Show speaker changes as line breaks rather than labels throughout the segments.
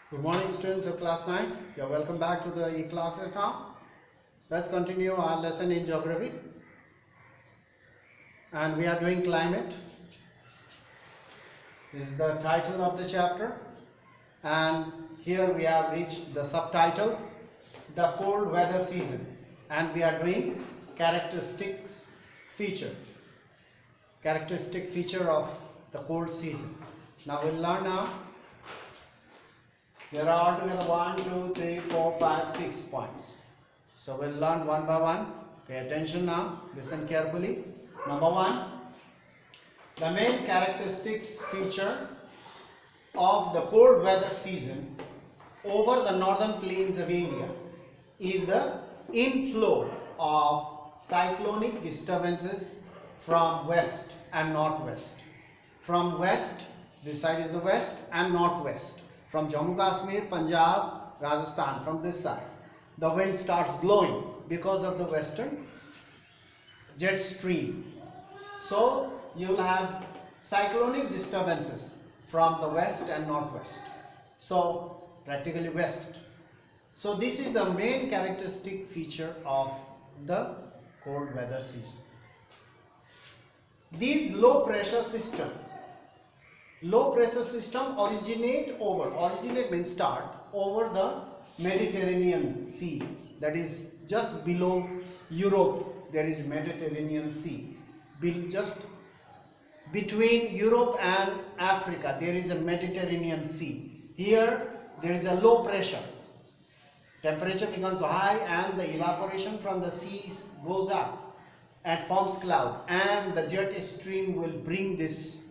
Good morning, students of class 9. You're welcome back to the e-classes now. Let's continue our lesson in geography. And we are doing climate. This is the title of the chapter. And here we have reached the subtitle, the cold weather season. And we are doing characteristic feature of the cold season. Now we'll learn now. There are altogether 1, 2, 3, 4, 5, 6 points. So we'll learn one by one. Pay attention now. Listen carefully. Number 1. The main characteristic feature of the cold weather season over the northern plains of India is the inflow of cyclonic disturbances from west and northwest. From west, this side is the west, and northwest. From Jammu Kashmir, Punjab, Rajasthan, from this side, the wind starts blowing because of the western jet stream. So you will have cyclonic disturbances from the west and northwest. So practically west. So this is the main characteristic feature of the cold weather season. These low pressure system originate means start over the Mediterranean Sea, that is just below Europe. There is Mediterranean Sea. Just between Europe and Africa there is a Mediterranean Sea. Here there is a low pressure. Temperature becomes high and the evaporation from the seas goes up and forms cloud, and the jet stream will bring this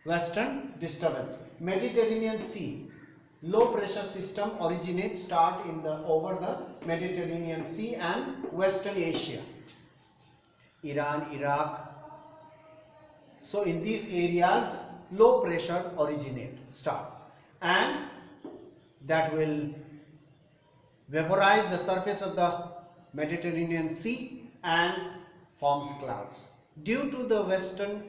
western disturbance. Mediterranean Sea, low pressure system start over the Mediterranean Sea and Western Asia, Iran, Iraq. So in these areas low pressure starts, and that will vaporize the surface of the Mediterranean Sea and forms clouds. Due to the western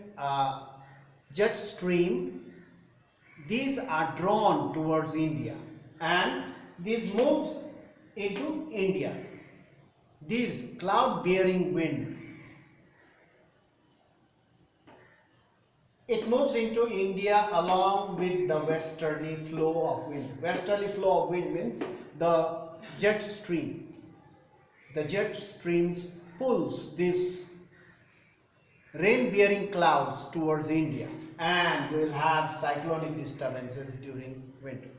jet stream, these are drawn towards India and this moves into India. This cloud bearing wind, it moves into India along with the westerly flow of wind. Westerly flow of wind means the jet stream. The jet streams pulls this rain-bearing clouds towards India, and we will have cyclonic disturbances during winter.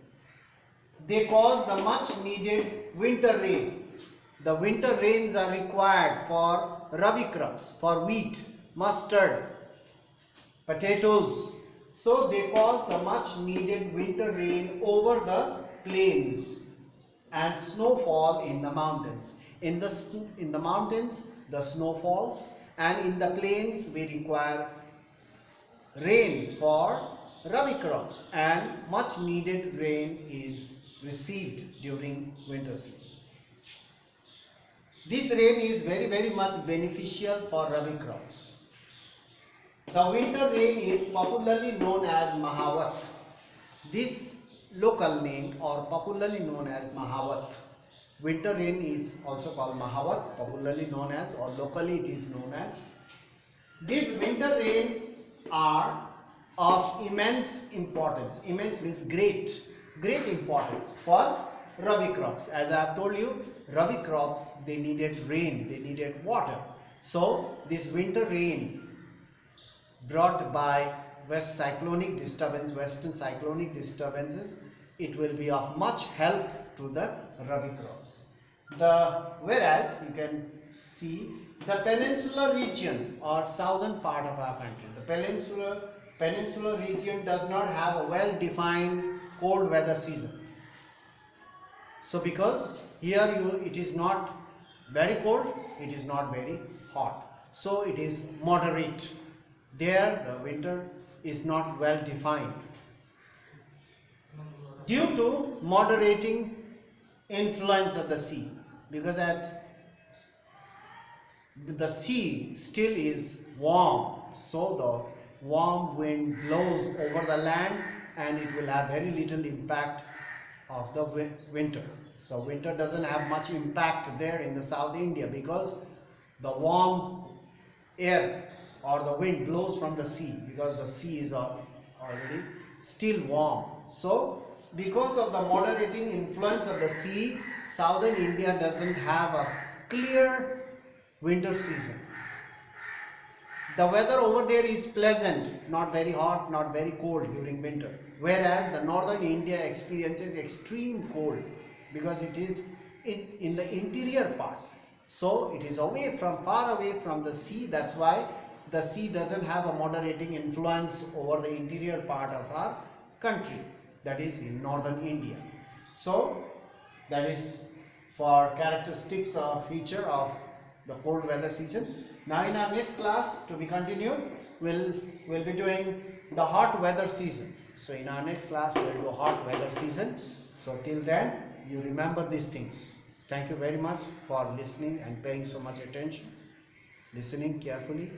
They cause the much needed winter rain. The winter rains are required for rabi crops, for wheat, mustard, potatoes. So they cause the much needed winter rain over the plains and snowfall in the mountains. In the mountains the snow falls, and in the plains we require rain for rabi crops, and much needed rain is received during winter season. This rain is very much beneficial for rabi crops. The winter rain is popularly known as Mahawat. This local name, or popularly known as Mahawat. Winter rain is also called Mahawat, popularly known as, or locally it is known as. These winter rains are of immense importance. Immense means great importance for rabi crops. As I have told you, rabi crops, they needed rain, they needed water. So this winter rain brought by western cyclonic disturbances, it will be of much help to the rabi crops. Whereas you can see the peninsular region or southern part of our country, the peninsular region does not have a well-defined cold weather season. So because here it is not very cold, it is not very hot. So it is moderate. There the winter is not well defined. Due to moderating influence of the sea, because the sea still is warm, so the warm wind blows over the land and it will have very little impact of the winter. So winter doesn't have much impact there in the South India because the warm air or the wind blows from the sea, because the sea is already still warm. So because of the moderating influence of the sea, southern India doesn't have a clear winter season. The weather over there is pleasant, not very hot, not very cold during winter, whereas the northern India experiences extreme cold because it is in the interior part. So it is far away from the sea. That's why the sea doesn't have a moderating influence over the interior part of our country, that is in northern India. So that is for characteristics or feature of the cold weather season. Now in our next class, to be continued, we'll be doing the hot weather season. So in our next class we'll do hot weather season. So till then, you remember these things. Thank you very much for listening and paying so much attention, listening carefully,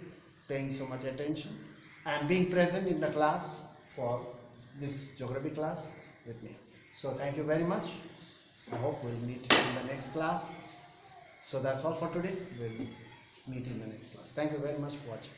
paying so much attention, and being present in the class for this geography class with me. So thank you very much. I hope we'll meet in the next class. So that's all for today. We'll meet in the next class. Thank you very much for watching.